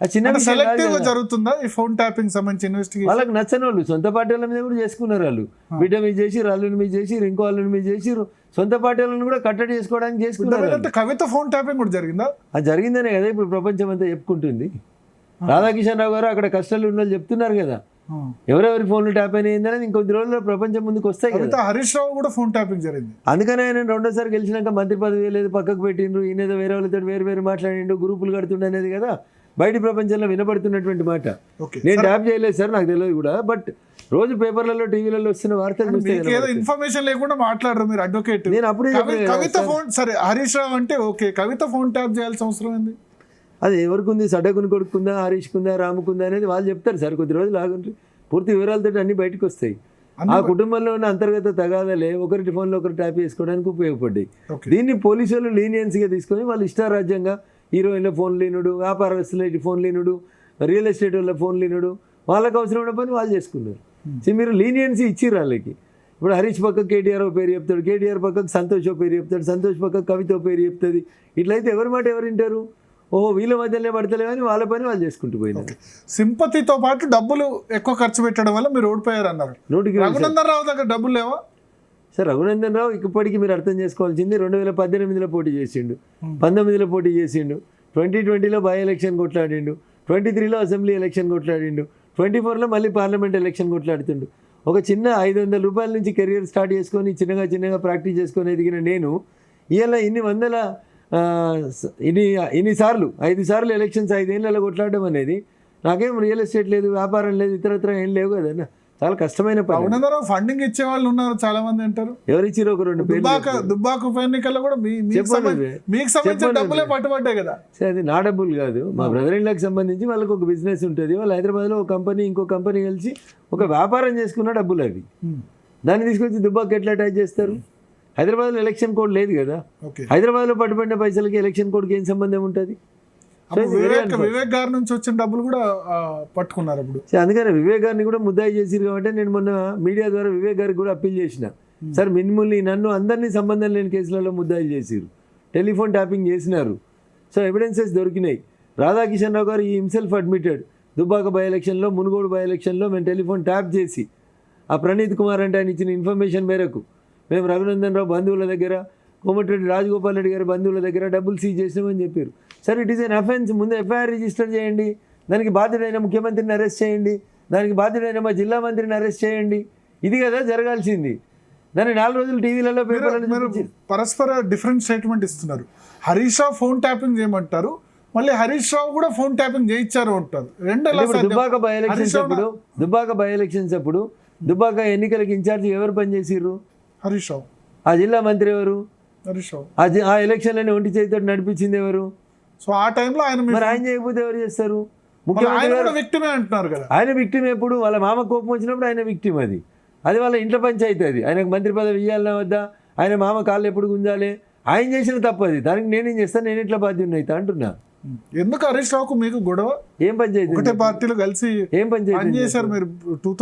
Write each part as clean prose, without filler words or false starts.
చిన్న సెలెక్టివ్ గా జరుగుతుందా ఈ ఫోన్ ట్యాపింగ్ సంబంధించి ఇన్వెస్టిగేషన్? వాళ్ళకి నచ్చని వాళ్ళు సొంత పార్టీ వాళ్ళ మీద కూడా చేసుకున్నారు. వాళ్ళు బిడ్డ మీద చేసిరు, అల్లుని మీద చేసిరు, ఇంకో అల్లుని మీద చేసిరు, సొంత పార్టీ వాళ్ళని కూడా కట్టడి చేసుకోవడానికి చేసుకున్నారు. కవిత ఫోన్ ట్యాపింగ్ కూడా జరిగిందా? అది జరిగిందనే కదా ఇప్పుడు ప్రపంచం అంతా చెప్పుకుంటుంది. రాధాకిషన్ రావు గారు అక్కడ కష్టాలు ఉన్న వాళ్ళు చెప్తున్నారు కదా, ఎవరెవరి ఫోన్లు ట్యాప్ అయినాయి ఇంకొద్ది రోజుల్లో ప్రపంచం ముందుకు వస్తాయి కదా. హరీష్ రావు కూడా ఫోన్ ట్యాపింగ్ జరిగింది. అందుకనే ఆయన రెండోసారి గెలిచినాక మంత్రి పదవి లేదు, పక్కకు పెట్టిండ్రు, ఈయనేదో వేరే వాళ్ళతో వేరు మాట్లాడిండు, గ్రూపులు కడుతుండే అనేది కదా బయట ప్రపంచంలో వినబడుతున్నటువంటి మాట. నేను ట్యాప్ చేయలేదు సార్, నాకు తెలియదు కూడా, బట్ రోజు పేపర్లలో టీవీలలో వస్తున్న వార్తలు ఇన్ఫర్మేషన్ లేకుండా మాట్లాడరు మీరు అడ్వకేట్. నేను అప్పుడే కవిత ఫోన్ సరే హరీష్ రావు అంటే ఓకే, కవిత ఫోన్ ట్యాప్ చేయాల్సిన అవసరం ఏంది? అది ఎవరికి ఉంది, సడకుని కొడుకుందా, హరీష్కుందా, రాముకుందా అనేది వాళ్ళు చెప్తారు సార్. కొద్ది రోజులు ఆగుంటారు, పూర్తి వివరాలతో అన్ని బయటకు వస్తాయి. ఆ కుటుంబంలో ఉన్న అంతర్గత తగాదలే ఒకరి ఫోన్లో ఒకరు ట్యాప్ చేసుకోవడానికి ఉపయోగపడ్డాయి. దీన్ని పోలీసు వాళ్ళు లీనియన్స్గా తీసుకొని వాళ్ళు ఇష్టారాజ్యంగా హీరోయిన్ల ఫోన్ లీనుడు, వ్యాపారస్తుల ఫోన్ లీనుడు, రియల్ ఎస్టేట్ వాళ్ళ ఫోన్ లీనుడు, వాళ్ళకి అవసరమైన పని వాళ్ళు చేసుకున్నారు. సో మీరు లీనియన్సీ ఇచ్చిర్రు వాళ్ళకి. ఇప్పుడు హరీష్ పక్కకు కేటీఆర్ పేరు చెప్తాడు, కేటీఆర్ పక్కకు సంతోష్ పేరు చెప్తాడు, సంతోష్ పక్కకు కవిత పేరు చెప్తుంది. ఇట్లయితే ఎవరి మాట ఎవరు వింటారు? ఓహో వీళ్ళ మధ్యలో పడతలేవని వాళ్ళ పని వాళ్ళు చేసుకుంటూ పోయినారు. సింపతితో పాటు డబ్బులు ఎక్కువ ఖర్చు పెట్టడం వల్ల మీరు ఓడిపోయారు అన్నారు. రఘునందన్ రావు దగ్గర డబ్బులు లేవా సార్? రఘునందన్ రావు ఇప్పటికీ మీరు అర్థం చేసుకోవాల్సింది 2018లో పోటీ చేసిండు, 19లో పోటీ చేసిండు, 2020లో బై ఎలక్షన్ కొట్లాడిండు, 23లో అసెంబ్లీ ఎలక్షన్ కొట్లాడిండు, 24లో మళ్ళీ పార్లమెంట్ ఎలక్షన్ కొట్లాడుతుండు. ఒక చిన్న 500 రూపాయల నుంచి కెరియర్ స్టార్ట్ చేసుకొని చిన్నగా ప్రాక్టీస్ చేసుకొని ఎదిగిన నేను ఇవాళ ఇన్ని సార్లు 5 సార్లు ఎలక్షన్స్ 5 ఏళ్ళలో కొట్లాడడం అనేది నాకేం రియల్ ఎస్టేట్ లేదు, వ్యాపారం లేదు, ఇతరత్ర ఏం లేవు కదన్నా. చాలా కష్టమైన పని. రఘునందరావు ఫండింగ్ ఇచ్చే వాళ్ళు ఉన్నారు చాలా మంది అంటారు. ఎవరు ఇచ్చారు? ఒక 2 దుబ్బాక ఉప ఎన్నికల్లో కూడా మీకు సంబంధించిన డబ్బులే పట్టుబడ్డాయి కదా. అది నా డబ్బులు కాదు, మా బ్రదర్ ఇన్ లాకి సంబంధించి వాళ్ళకి ఒక బిజినెస్ ఉంటుంది. వాళ్ళు హైదరాబాద్లో ఒక కంపెనీ ఇంకో కంపెనీ కలిసి ఒక వ్యాపారం చేసుకున్న డబ్బులు అవి. దాన్ని తీసుకొచ్చి దుబ్బాక ఎట్లా అటాచ్ చేస్తారు? హైదరాబాద్లో ఎలక్షన్ కోడ్ లేదు కదా. హైదరాబాద్లో పట్టుబడిన పైసలకి ఎలక్షన్ కోడ్కి ఏం సంబంధం ఉంటుంది? వివేక్ గారి నుంచి వచ్చిన డబ్బులు కూడా పట్టుకున్నారు అప్పుడు. అందుకని వివేక్ గారిని కూడా ముద్దాయి చేసిరు కాబట్టి నేను మొన్న మీడియా ద్వారా వివేక్ గారికి కూడా అప్పీల్ చేసిన. సార్ మిమ్మల్ని నన్ను అందరినీ సంబంధం లేని కేసులలో ముద్దాయిలు చేసిరు, టెలిఫోన్ ట్యాపింగ్ చేసినారు. సో ఎవిడెన్సెస్ దొరికినాయి. రాధాకిషన్ రావు గారు ఈ హిమ్సెల్ఫ్ అడ్మిటెడ్. దుబ్బాక బై ఎలక్షన్లో, మునుగోడు బై ఎలక్షన్లో మేము టెలిఫోన్ ట్యాప్ చేసి ఆ ప్రణీత్ కుమార్ అంటే ఆయన ఇచ్చిన ఇన్ఫర్మేషన్ మేరకు మేము రఘునందన్ రావు బంధువుల దగ్గర, కోమటిరెడ్డి రాజగోపాల్ రెడ్డి గారి బంధువుల దగ్గర డబ్బులు సీజ్ చేసినామని చెప్పారు. Sir it is N offence, ముందు ఎఫ్ఐఆర్ రిజిస్టర్ చేయండి, దానికి బాధ్యుడైన ముఖ్యమంత్రిని అరెస్ట్ చేయండి, దానికి బాధ్యుడైన మా జిల్లా మంత్రిని అరెస్ట్ చేయండి. ఇది కదా జరగాల్సింది. దాన్ని 4 రోజులు టీవీలలో పేపర్లలో పరస్పర డిఫరెంట్ స్టేట్మెంట్ ఇస్తున్నారు. హరీష్ రావు ఫోన్ ట్యాపింగ్ చేయమంటారు, మళ్ళీ హరీష్ రావు కూడా ఫోన్ ట్యాపింగ్ చేయించారు అంటారు. దుబ్బాక బై ఎలక్షన్స్ అప్పుడు దుబ్బాక ఎన్నికలకు ఇన్ఛార్జ్ ఎవరు పనిచేసిర్రు? హరీష్ రావు. ఆ జిల్లా మంత్రి ఎవరు? హరీష్ రావు. ఆ ఎలక్షన్లని ఒంటి చేతితో నడిపించింది ఎవరు? సో ఆ టైంలో ఆయన చేయకపోతే ఎవరు చేస్తారు? ముఖ్యమంత్రి విక్టిమే అంటున్నారు కదా. ఆయన విక్టిమ్ ఎప్పుడు? వాళ్ళ మామ కోపం వచ్చినప్పుడు ఆయన విక్టిమ్. అది వాళ్ళ ఇంట్లో పంచాయతీ. అది ఆయనకు మంత్రి పదవి ఇవ్వాలన్నా వద్దా? ఆయన మామ కాళ్ళు ఎప్పుడు గుంజాలి? ఆయన చేసిన తప్పు అది. దానికి నేనేం చేస్తాను, నేను ఎట్లా బాధ్యుని అవుతా అంటున్నా. ఎందుకు హరీష్ రావుకు మీకు గొడవ? ఏం పంచాయతీ? ఒకటే పార్టీలు కలిసి ఏం పంచాయతీ చేశారు మీరు?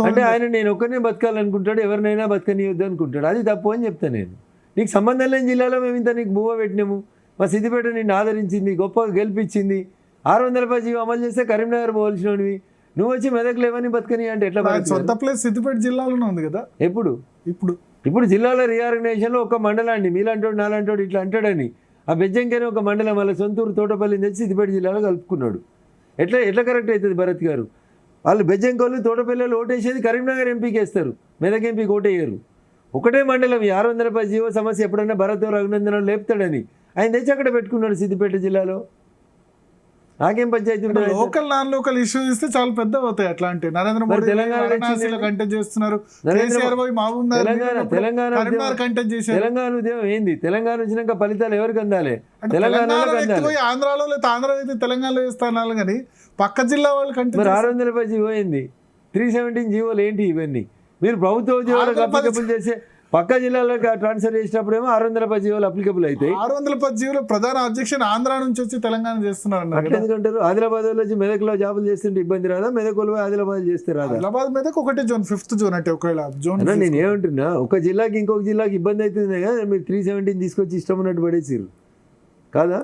అంటే ఆయన నేను ఒక్కనే బతకాలనుకుంటాడు, ఎవరినైనా బతకనియొద్దు అనుకుంటాడు. అది తప్పు అని చెప్తాను నేను. నీకు సంబంధం లేని జిల్లాలో మేము ఇంత నీకు బువ్వ పెట్టినాము, మా సిద్దిపేట నిన్ను ఆదరించింది, గొప్పగా గెలిపించింది, 600 రూపాయల జీవో అమలు చేస్తే కరీంనగర్ పోవాల్సినవి, నువ్వు వచ్చి మెదక్ లేవని బతకని అంటే ఎట్లా? సొంత ప్లేస్ సిద్దిపేట జిల్లాలోనే ఉంది కదా. ఇప్పుడు జిల్లాలో రీఆర్గనైజేషన్లో ఒక మండలాన్ని మీలాంటోడు నాలాంటోడు ఇట్లా అంటాడని ఆ బెజ్జంకని ఒక మండలం వాళ్ళ సొంతూరు తోటపల్లిని తెచ్చి సిద్దిపేట జిల్లాలో కలుపుకున్నాడు. ఎట్లా కరెక్ట్ అవుతుంది భరత్ గారు? వాళ్ళు బెజ్జంకోళ్ళు తోటపల్లిలో ఓటేసేది కరీంనగర్ ఎంపీకి వేస్తారు, మెదక్ ఎంపీకి ఓటేయరు. ఒకటే మండలం 600 రూపాయల జీవో సమస్య ఎప్పుడైనా భరత్ రఘునందనం లేపుతాడని ఆయన తెచ్చి అక్కడ పెట్టుకున్నాడు సిద్దిపేట జిల్లాలో. నాకేం పంచాయతీ ఉంటుంది? లోకల్ నాన్ లోకల్ ఇష్యూస్ ఇస్తే చాలా పెద్ద అవుతాయి. అట్లా అంటే నరేంద్ర మోడీ తెలంగాణ ఉద్యమం ఏంది? తెలంగాణ వచ్చినాక ఫలితాలు ఎవరికి అందాలి? ఆంధ్రాలో లేదా ఆంధ్ర అయితే తెలంగాణలో చేస్తాను కానీ పక్క జిల్లా వాళ్ళు కంటే 600 రూపాయల జీవో ఏంది? 317 జీవోలు ఏంటి ఇవన్నీ? మీరు ప్రభుత్వ ఉద్యోగాలకు అప్లికబుల్ చేసే పక్క జిల్లాలకు ట్రాన్స్ఫర్ చేసినప్పుడేమో 600 రూపాయల జీవోలు అప్లికబుల్ అవుతాయి. 610 జీవోలు ప్రధాన అధ్యక్షుడు ఆంధ్ర నుంచి వచ్చి తెలంగాణ చేస్తున్నారు. ఎందుకంటారు? ఆదిలాబాద్ వచ్చి మెదక్లో జాబులు చేస్తుంటే ఇబ్బంది రాదా? మెదక్ వాళ్ళు ఆదిలాబాద్ చేస్తే రాదా? ఆదిలాబాద్ మెదక్ ఒకటే జోన్, 5th జోన్ అంటే ఒకవేళ జోన్. నేను ఏమంటున్నా, ఒక జిల్లాకి ఇంకొక జిల్లాకి ఇబ్బంది అవుతుంది కదా. మీరు 317 తీసుకొచ్చి ఇష్టం ఉన్నట్టు పడేసిరు కాదా?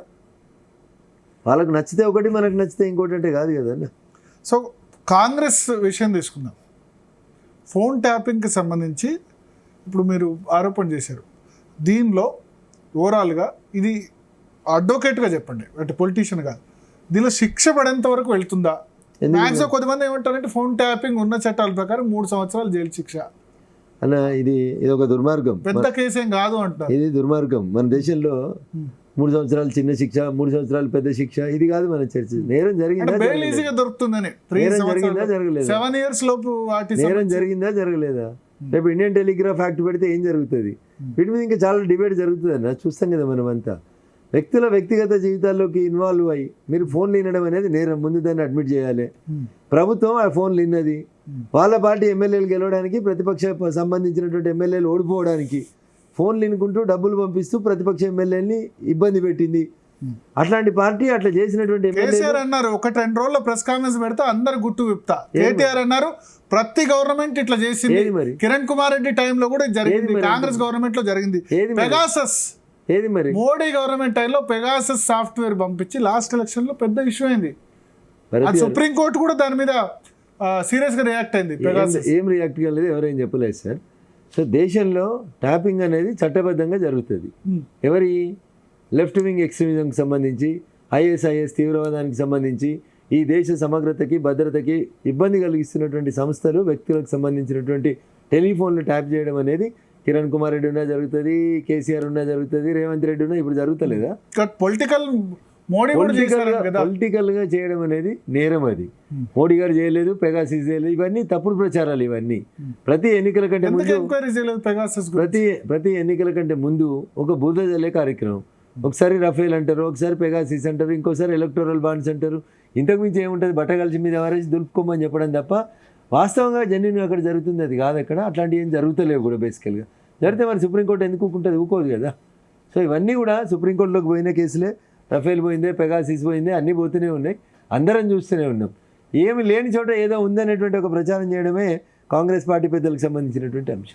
వాళ్ళకి నచ్చితే ఒకటి, మనకు నచ్చితే ఇంకోటి అంటే కాదు కదన్న. సో కాంగ్రెస్ విషయం తీసుకుందాం. ఫోన్ ట్యాపింగ్కి సంబంధించి ఇప్పుడు మీరు ఆరోపణ చేశారు. దీనిలో ఓవరాల్గా ఇది అడ్వకేట్గా చెప్పండి, అంటే పొలిటీషియన్ కాదు, దీనిలో శిక్ష పడేంత వరకు వెళ్తుందా? మ్యాక్సిమం కొంతమంది ఏమంటారంటే ఫోన్ ట్యాపింగ్ ఉన్న చట్టాల ప్రకారం 3 సంవత్సరాలు జైలు శిక్ష అన్న. ఇది ఒక దుర్మార్గం, పెద్ద కేసేం కాదు అంటారు. ఇది దుర్మార్గం. మన దేశంలో 3 సంవత్సరాలు చిన్న శిక్ష, 3 సంవత్సరాలు పెద్ద శిక్ష, ఇది కాదు మన చర్చ. నేరం జరిగిందా, బెయిల్ ఈజీగా దొరుకుతుందని. నేరం జరిగిందా జరగలేదా, 7 years లోపు నేరం జరిగిందా జరగలేదా, రేపు ఇండియన్ టెలిగ్రాఫ్ యాక్ట్ పెడితే ఏం జరుగుతుంది, వీటి మీద ఇంకా చాలా డిబేట్ జరుగుతుంది అన్న. చూస్తాం కదా మనం అంతా. వ్యక్తుల వ్యక్తిగత జీవితాల్లోకి ఇన్వాల్వ్ అయ్యి మీరు ఫోన్లు వినడం అనేది నేరం, ముందు దాన్ని అడ్మిట్ చేయాలి. ప్రభుత్వం ఆ ఫోన్లు విన్నది, వాళ్ళ పార్టీ ఎమ్మెల్యేలు గెలవడానికి, ప్రతిపక్ష సంబంధించినటువంటి ఎమ్మెల్యేలు ఓడిపోవడానికి ఫోన్లు వినుకుంటూ డబ్బులు పంపిస్తూ ప్రతిపక్ష ఎమ్మెల్యేని ఇబ్బంది పెట్టింది. అట్లాంటి పార్టీ అట్లా చేసినటువంటి కేసీఆర్ అన్నారు 1-2 రోజుల ప్రెస్ కాన్ఫరెన్స్ పెడితే అందరు గుట్టు విప్తా. కేటీఆర్ అన్నారు ప్రతి గవర్నమెంట్ ఇట్లా చేసింది. మరి కిరణ్ కుమార్ రెడ్డి టైంలో కూడా జరిగింది, కాంగ్రెస్ గవర్నమెంట్ లో జరిగింది. పెగాసస్ ఏది మరి మోడీ గవర్నమెంట్ టైంలో పెగాసస్ సాఫ్ట్వేర్ పంపించి లాస్ట్ ఎలక్షన్ లో పెద్ద ఇష్యూ అయింది. సుప్రీంకోర్టు కూడా దాని మీద సీరియస్ గా రియాక్ట్ అయింది. ఏం రియాక్ట్ కాలేదు, ఎవరేం చెప్పలేదు సార్. సో దేశంలో ట్యాపింగ్ అనేది చట్టబద్ధంగా జరుగుతుంది. ఎవరి లెఫ్ట్ వింగ్ ఎక్స్ట్రీమిజంకి సంబంధించి, ఐఎస్ఐఎస్ తీవ్రవాదానికి సంబంధించి, ఈ దేశ సమగ్రతకి భద్రతకి ఇబ్బంది కలిగిస్తున్నటువంటి సంస్థలు, వ్యక్తులకు సంబంధించినటువంటి టెలిఫోన్లు ట్యాప్ చేయడం అనేది కిరణ్ కుమార్ రెడ్డి ఉన్నా జరుగుతుంది, కేసీఆర్ ఉన్నా జరుగుతుంది, రేవంత్ రెడ్డి ఉన్నా ఇప్పుడు జరుగుతలేదా? పొలిటికల్ గా చేయడం అనేది నేరం. అది మోడీ గారు చేయలేదు, పెగాసిస్ చేయలేదు, ఇవన్నీ తప్పుడు ప్రచారాలు. ఇవన్నీ ప్రతి ఎన్నికల కంటే ముందు ప్రతి ఎన్నికల కంటే ముందు ఒక బూద జల్లే కార్యక్రమం. ఒకసారి రఫేల్ అంటారు, ఒకసారి పెగాసిస్ అంటారు, ఇంకోసారి ఎలక్టోరల్ బాండ్స్ అంటారు. ఇంతకు మించి ఏముంటుంది, బట్టగలిసి మీద ఎవరేసి దులుపుకోమని చెప్పడం తప్ప వాస్తవంగా జెన్యున్ అక్కడ జరుగుతుంది అది కాదు. అక్కడ అట్లాంటివి ఏం జరుగుతలేవు కూడా. బేసికల్గా జరిగితే మరి సుప్రీంకోర్టు ఎందుకు ఊరుకుంటుంది? ఊరుకోదు కదా. సో ఇవన్నీ కూడా సుప్రీంకోర్టులోకి పోయిన కేసులే. రఫేల్ పోయిందే, పెగాసిస్ పోయిందే, అన్నీ పోతూనే ఉన్నాయి, అందరం చూస్తూనే ఉన్నాం. ఏమి లేని చోట ఏదో ఉందనేటువంటి ఒక ప్రచారం చేయడమే కాంగ్రెస్ పార్టీ పెద్దలకు సంబంధించినటువంటి అంశం.